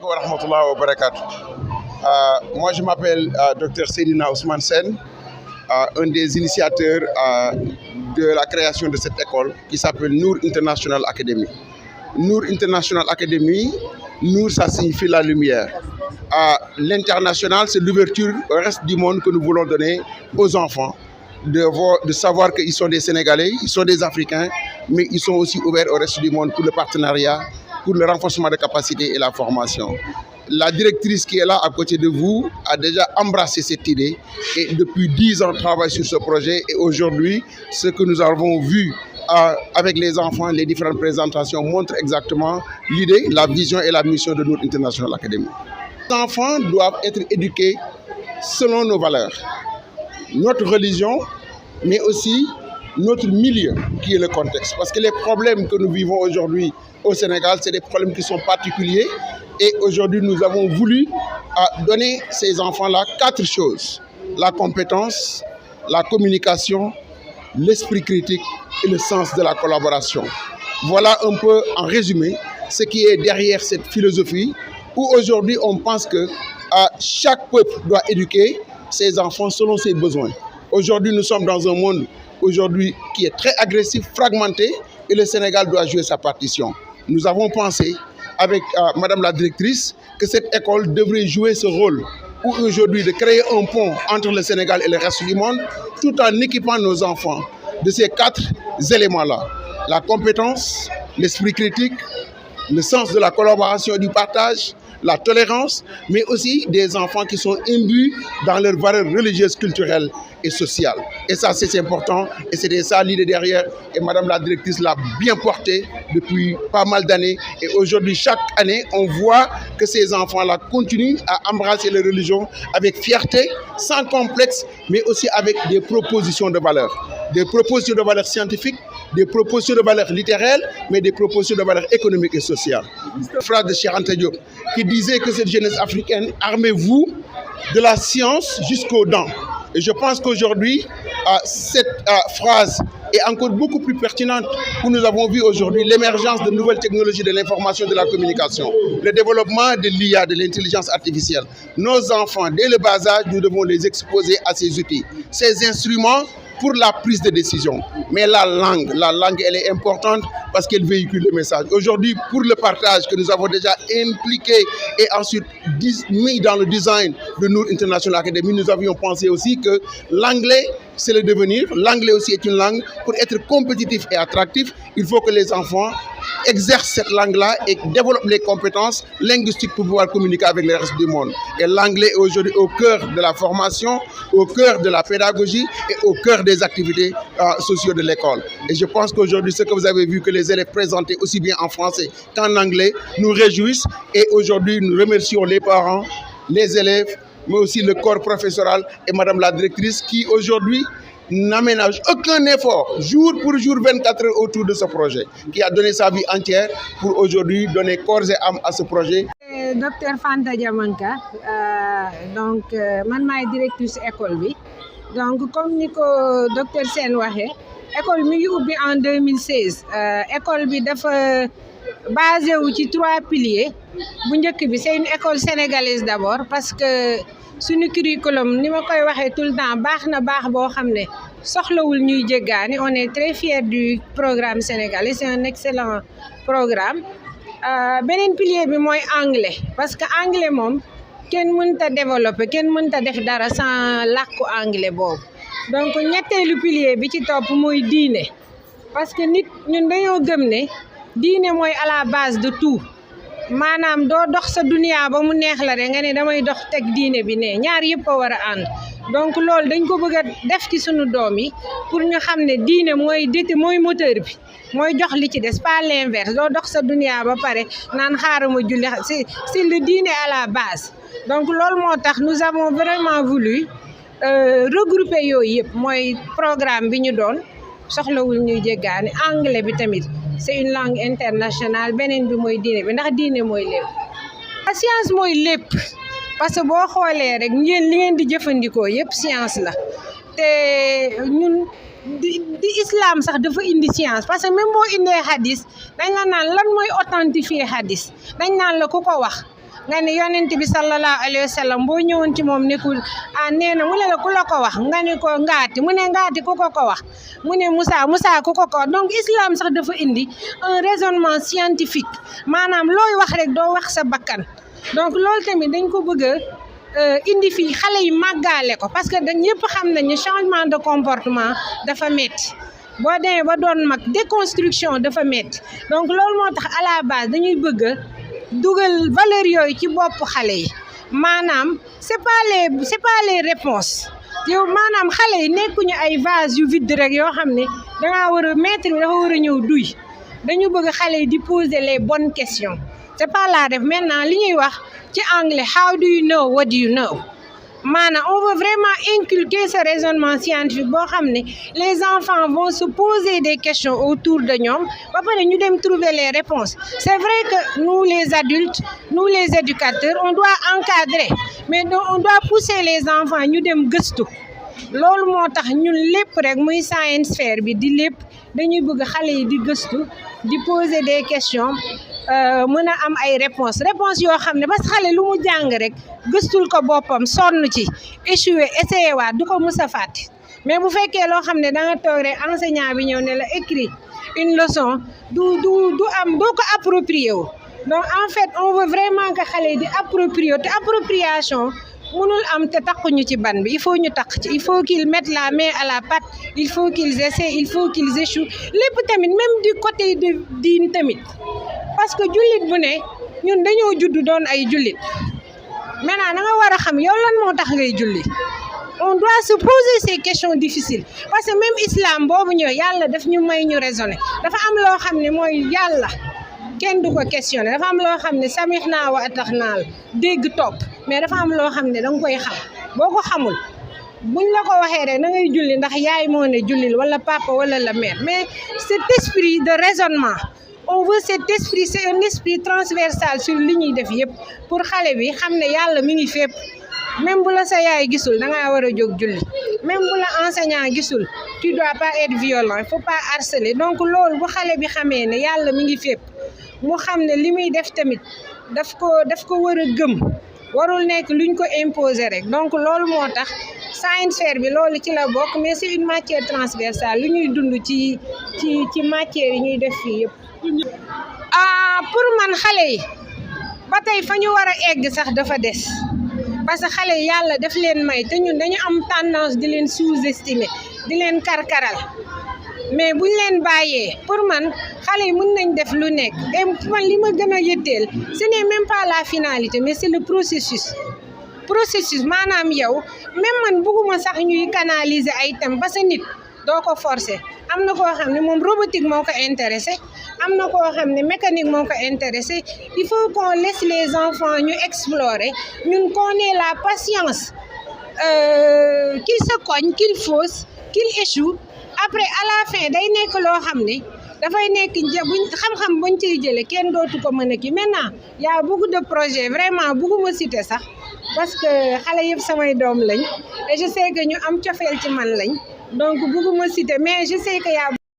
alaikum wa rahmatullahi wa barakatuh. Moi, je m'appelle Dr Seydina Ousmane Sène, un des initiateurs de la création de cette école qui s'appelle Nour International Academy. Nour International Academy, Nour, ça signifie la lumière. L'international, c'est l'ouverture au reste du monde que nous voulons donner aux enfants, de savoir qu'ils sont des Sénégalais, ils sont des Africains, mais ils sont aussi ouverts au reste du monde pour le partenariat, pour le renforcement des capacités et la formation. La directrice qui est là à côté de vous a déjà embrassé cette idée et depuis 10 ans travaille sur ce projet. Et aujourd'hui, ce que nous avons vu avec les enfants, les différentes présentations montrent exactement l'idée, la vision et la mission de Nour International Academy. Les enfants doivent être éduqués selon nos valeurs, notre religion, mais aussi notre milieu qui est le contexte. Parce que les problèmes que nous vivons aujourd'hui au Sénégal, c'est des problèmes qui sont particuliers. Et aujourd'hui, nous avons voulu donner à ces enfants-là 4 choses. La compétence, la communication, l'esprit critique et le sens de la collaboration. Voilà un peu en résumé ce qui est derrière cette philosophie où aujourd'hui on pense que chaque peuple doit éduquer ses enfants selon ses besoins. Aujourd'hui, nous sommes dans un monde qui est très agressif, fragmenté et le Sénégal doit jouer sa partition. Nous avons pensé avec Madame la directrice que cette école devrait jouer ce rôle où aujourd'hui de créer un pont entre le Sénégal et le reste du monde tout en équipant nos enfants de ces 4 éléments-là. La compétence, l'esprit critique, le sens de la collaboration et du partage, la tolérance, mais aussi des enfants qui sont imbus dans leurs valeurs religieuses, culturelles et sociales. Et ça, c'est important et c'était ça l'idée derrière. Et Madame la directrice l'a bien porté depuis pas mal d'années. Et aujourd'hui, chaque année, on voit que ces enfants-là continuent à embrasser les religions avec fierté, sans complexe, mais aussi avec des propositions de valeurs. Des propositions de valeurs scientifiques, des propositions de valeurs littéraires, mais des propositions de valeurs économiques et sociales. Une phrase de Cheikh Anta Diop qui disait que cette jeunesse africaine, armez-vous de la science jusqu'aux dents. Et je pense qu'aujourd'hui, cette phrase est encore beaucoup plus pertinente où nous avons vu aujourd'hui l'émergence de nouvelles technologies de l'information et de la communication, le développement de l'IA, de l'intelligence artificielle. Nos enfants, dès le bas âge, nous devons les exposer à ces outils, ces instruments pour la prise de décision. Mais la langue, elle est importante parce qu'elle véhicule le message. Aujourd'hui, pour le partage que nous avons déjà impliqué et ensuite mis dans le design de Nour International Academy, nous avions pensé aussi que l'anglais, c'est le devenir. L'anglais aussi est une langue. Pour être compétitif et attractif, il faut que les enfants exercent cette langue-là et développent les compétences linguistiques pour pouvoir communiquer avec le reste du monde. Et l'anglais est aujourd'hui au cœur de la formation, au cœur de la pédagogie et au cœur des activités sociales de l'école. Et je pense qu'aujourd'hui, ce que vous avez vu que les élèves présentés aussi bien en français qu'en anglais nous réjouissent. Et aujourd'hui, nous remercions les parents, les élèves, mais aussi le corps professoral et Madame la directrice qui aujourd'hui n'aménage aucun effort, jour pour jour, 24 heures autour de ce projet, qui a donné sa vie entière pour aujourd'hui donner corps et âme à ce projet. Docteur Fanta Diamanka, donc man maay directrice école bi donc comme ni ko docteur Sène waxee école mi ngi ubbi en 2016 école bi dafa basé wu ci 3 piliers bu njëkk bi c'est une école sénégalaise d'abord parce que suñu curriculum ni ma koy waxee tout le temps baax na baax boo xam ne soxlawul ñuy jéggaani. On est très fiers du programme sénégalais, c'est un excellent programme. Beneen pilier bi mooy anglais parce que anglais moom kenn mënta développer kenn mënta def dara sans làkku anglais boobu. Donc ñetteelu pilier bi ci topp mooy diine parce que nit ñun dañoo gëm ne diine mooy à la base de tout. maanaam doo dox sa dunia ba mu neex la rek nga ne damay dox teg diine bi ne ñaar yëpp a war a ànd. Donc loolu dañ ko bëgg a def ci sunu doom yi pour ñu xam ne diine mooy moteur bi mooy jox li ci des pas l'inverse doo dox sa dunia ba pare naan xaaral ma julli c'est le diine à la base. Donc loolu moo tax nous avons vraiment voulu regrouper yooyu yëpp mooy programme bi ñu doon soxlawul ñuy jéggaani. Anglais bi tamit c'est une langue internationale beneen bi mooy diine bi ndax diine mooy lépp. La science mooy lépp parce que boo xoolee rek li ngeen di jëfandikoo yëpp science la te ñun di islam sax dafa indi science parce que même boo indee hadis dañ la naan lan mooy authentifier hadis dañ naan la ku ko wax nga ne yonent bi sallallahu alayhi wa sallam boo ñëwoon ci moom nekkul nee na mu ne la ku la ko wax nga ne ko ngaati mu ne ngaati ku ko wax mu ne Moussa ku ko wax donc islam sax dafa indi un raisonnement scientifique maanaam looy wax rek doo wax sa bakkan donc loolu tamit dañ ko bëgg indi fii xale yi màggaale ko parce que dañ ñëpp xam nañu changement de comportement dafa metti boo demee ba doon mag déconstruction dafa metti donc loolu moo tax à la base dañuy bëgg dugal valeur yooyu ci bopp xale yi maanaam c'est pas les réponses yow maanaam xale yi nekkuñu ay vase yu vide rek yoo xam ne dangaa war a maître bi dafa war a ñëw duy dañu bëgg xale yi di poser les bonnes questions c'est pas la def maintenant li ñuy wax ci anglais how do you know what do you know maanaam on veut vraiment inculquer ce raisonnement scientifique boo xam ne les enfants vont se poser des questions autour de ñoom ba pare ñu dem trouver les réponses c'est vrai que nous les adultes nous les éducateurs on doit encadrer mais on doit pousser les enfants ñu dem gëstu loolu moo tax ñun lépp rek muy science fair bi di lépp dañuy bëgg xale yi di gëstu di poser des questions mën a am ay réponses yoo xam ne parce que xale lu mu jàng rek gëstul ko boppam sonn ci échoué essayé waat du ko mus a fàtte mais bu fekkee loo xam ne da nga toog rek enseignant bi ñëw ne la écrit une leçon du am doo ko approprié wu donc en fait on veut vraiment que xale yi di approprié te appropriation mënul am te takkuñu ci ban bi il faut ñu takk ci il faut qu'ils mettent la main à la pâte il faut qu'ils essaient il faut qu'ils échouent lépp tamit même du côté de diine tamit parce que jullit bu ne ñun dañoo judd doon ay jullit maintenant da nga war a xam yow lan moo tax ngay julli on doit se poser ces questions difficiles parce que même islam boobu ñëw yàlla daf ñu may ñu raisonner dafa am loo xam ne mooy yàlla kenn du ko questionner dafa am loo xam ne samihna wa ataxna dégg topp mais dafa am loo xam ne da nga koy xam boo ko xamul buñ la ko waxee rek da ngay julli ndax yaay moo ne jullil wala papa wala la mère mais cet esprit de raisonnement on veut cet esprit c'est un esprit transversal sur li ñuy def yëpp pour xale bi xam ne yàlla mi ngi fépp même bu la sa yaay gisul da ngaa war a jóg julli même bu la enseignant gisul tu dois pas être violent il faut pas harceler donc loolu bu xale bi xamee ne yàlla mi ngi fépp mu xam ne li muy def tamit daf ko war a gëm warul nekk luñ ko imposer rek donc loolu moo tax science fair bi loolu ci la bokk mais c'est une matière transversale lu ñuy dund ci matière yi ñuy def fii yëpp pour man xale yi ba tey fa ñu war a egg sax dafa des parce que xale yi yàlla daf leen may te ñun dañu am tendance di leen sous-estimer di leen karkaral mais buñ leen bàyyee pour man xale yi mën nañ def lu nekk et man li ma gën a yëtteel ce n'est même pas la finalité mais c'est le processus maanaam yow même man bëgguma sax ñuy canaliser ay thèmes parce que nit doo ko forcer am na koo xam ne moom robotique moo ko intéressé am na koo xam ne mécanique moo ko intéressé il faut qu'on laisse les enfants ñu explorer ñun qu'on ait la patience qu'ils se cognent qu'ils faussent qu'ils échouent après à la fin day nekk loo xam ne dafay nekk buñ xam-xam buñ ciy jëlee kenn dootu ko mën a kii maintenant y a beaucoup de projets vraiment bëgguma citer sax parce que xale yëpp samay doom lañ et je sais que ñu am cofeel ci man lañ donc bëgguma citer mais je sais que y a